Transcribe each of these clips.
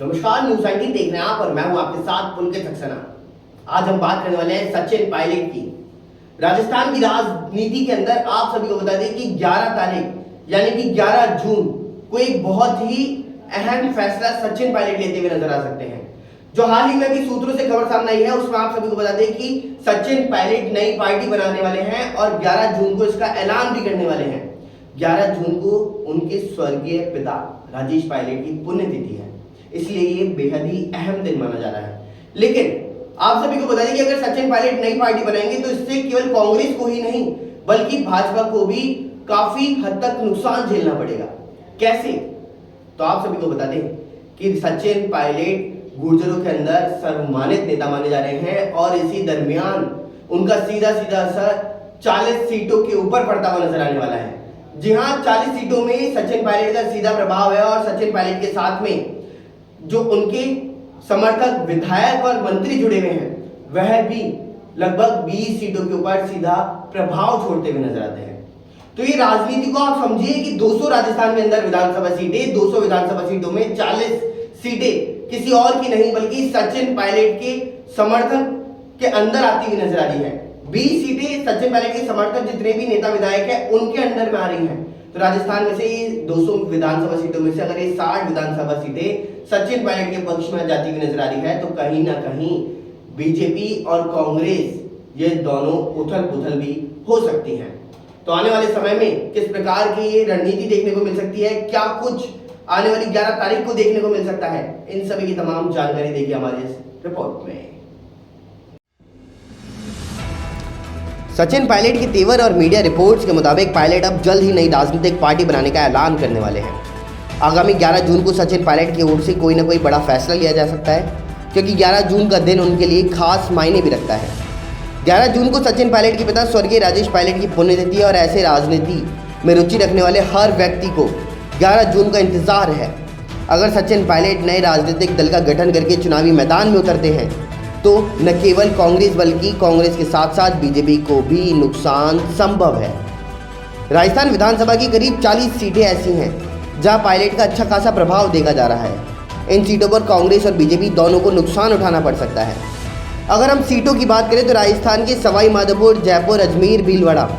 नमस्कार, न्यूज 19 देख रहे हैं आप और मैं हूं आपके साथ पुलकित सक्सेना। आज हम बात करने वाले हैं सचिन पायलट की। राजस्थान की राजनीति के अंदर आप सभी को बता दें कि 11 तारीख यानी कि 11 जून को एक बहुत ही अहम फैसला सचिन पायलट लेते हुए नजर आ सकते हैं। जो हाल ही में भी सूत्रों से खबर सामने आई है उसमें आप सभी को बता दें कि सचिन पायलट नई पार्टी बनाने वाले हैं और 11 जून को इसका ऐलान भी करने वाले हैं। 11 जून को उनके स्वर्गीय पिता राजेश पायलट की पुण्यतिथि है, इसलिए ये बेहद ही अहम दिन माना जा रहा है। लेकिन आप सभी को बता दें कि अगर सचिन पायलट नई पार्टी बनाएंगे तो इससे केवल कांग्रेस को ही नहीं बल्कि भाजपा को भी काफी हद तक नुकसान झेलना पड़ेगा। कैसे? तो आप सभी को बता दें कि सचिन पायलट गुर्जरों के अंदर सर्वमानित नेता माने जा रहे हैं और इसी दरमियान उनका सीधा सीधा असर 40 सीटों के ऊपर पड़ता हुआ नजर आने वाला है। जी हाँ, 40 सीटों में सचिन पायलट का सीधा प्रभाव है और सचिन पायलट के साथ में जो उनके समर्थक विधायक और मंत्री जुड़े हुए हैं वह भी लगभग 20 सीटों के ऊपर सीधा प्रभाव छोड़ते हुए नजर आते हैं। तो ये राजनीति को आप समझिए कि 200 राजस्थान के अंदर विधानसभा सीटें, 200 विधानसभा सीटों में 40 सीटें किसी और की नहीं बल्कि सचिन पायलट के समर्थक के अंदर आती हुई नजर आ रही है। 20 सीटें सचिन पायलट के समर्थक जितने भी नेता विधायक हैं उनके अंदर में आ रही हैं। तो राजस्थान में से ये 200 विधानसभा सीटों में से अगर ये 60 विधानसभा सीटें सचिन पायलट के पक्ष में जाती हुई नजर आ रही है तो कहीं ना कहीं बीजेपी और कांग्रेस ये दोनों उथल पुथल भी हो सकती हैं। तो आने वाले समय में किस प्रकार की ये रणनीति देखने को मिल सकती है, क्या कुछ आने वाली 11 तारीख को देखने को मिल सकता है, इन सभी की तमाम जानकारी देखिए हमारे इस रिपोर्ट में। सचिन पायलट के तेवर और मीडिया रिपोर्ट्स के मुताबिक पायलट अब जल्द ही नई राजनीतिक पार्टी बनाने का ऐलान करने वाले हैं। आगामी 11 जून को सचिन पायलट की ओर से कोई ना कोई बड़ा फैसला लिया जा सकता है क्योंकि 11 जून का दिन उनके लिए खास मायने भी रखता है। 11 जून को सचिन पायलट के पिता स्वर्गीय राजेश पायलट की पुण्यतिथि और ऐसे राजनीति में रुचि रखने वाले हर व्यक्ति को 11 जून का इंतजार है। अगर सचिन पायलट नए राजनीतिक दल का गठन करके चुनावी मैदान में उतरते हैं तो न केवल कांग्रेस बल्कि कांग्रेस के साथ साथ बीजेपी को भी नुकसान संभव है। राजस्थान विधानसभा की करीब 40 सीटें ऐसी हैं जहां पायलट का अच्छा खासा प्रभाव देखा जा रहा है। इन सीटों पर कांग्रेस और बीजेपी दोनों को नुकसान उठाना पड़ सकता है। अगर हम सीटों की बात करें तो राजस्थान के सवाई माधोपुर, जयपुर, अजमेर, भीलवाड़ा,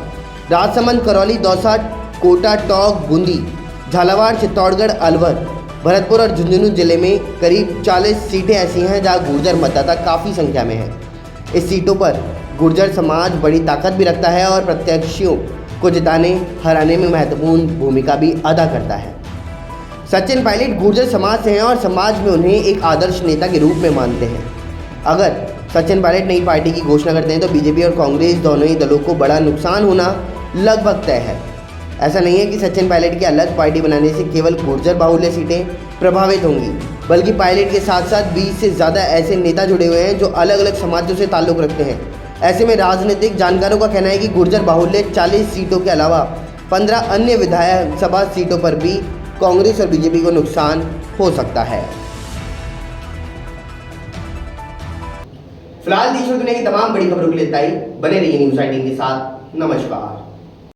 राजसमंद, करौली, दौसा, कोटा, टोंक, बूंदी, झालावाड़, चित्तौड़गढ़, अलवर, भरतपुर और झुंझुनू जिले में करीब 40 सीटें ऐसी हैं जहां गुर्जर मतदाता काफ़ी संख्या में है। इस सीटों पर गुर्जर समाज बड़ी ताकत भी रखता है और प्रत्याशियों को जिताने हराने में महत्वपूर्ण भूमिका भी अदा करता है। सचिन पायलट गुर्जर समाज से हैं और समाज में उन्हें एक आदर्श नेता के रूप में मानते हैं। अगर सचिन पायलट नई पार्टी की घोषणा करते हैं तो बीजेपी और कांग्रेस दोनों ही दलों को बड़ा नुकसान होना लगभग तय है। ऐसा नहीं है कि सचिन पायलट की अलग पार्टी बनाने से केवल गुर्जर बाहुल्य सीटें प्रभावित होंगी बल्कि पायलट के साथ साथ 20 से ज़्यादा ऐसे नेता जुड़े हुए हैं जो अलग अलग समाजों से ताल्लुक़ रखते हैं। ऐसे में राजनीतिक जानकारों का कहना है कि गुर्जर बाहुल्य 40 सीटों के अलावा 15 अन्य विधानसभा सीटों पर भी कांग्रेस और बीजेपी को नुकसान हो सकता है। फिलहाल देश और दुनिया की तमाम बड़ी खबरों के लिए बने रहिए न्यूज 19 के साथ। नमस्कार।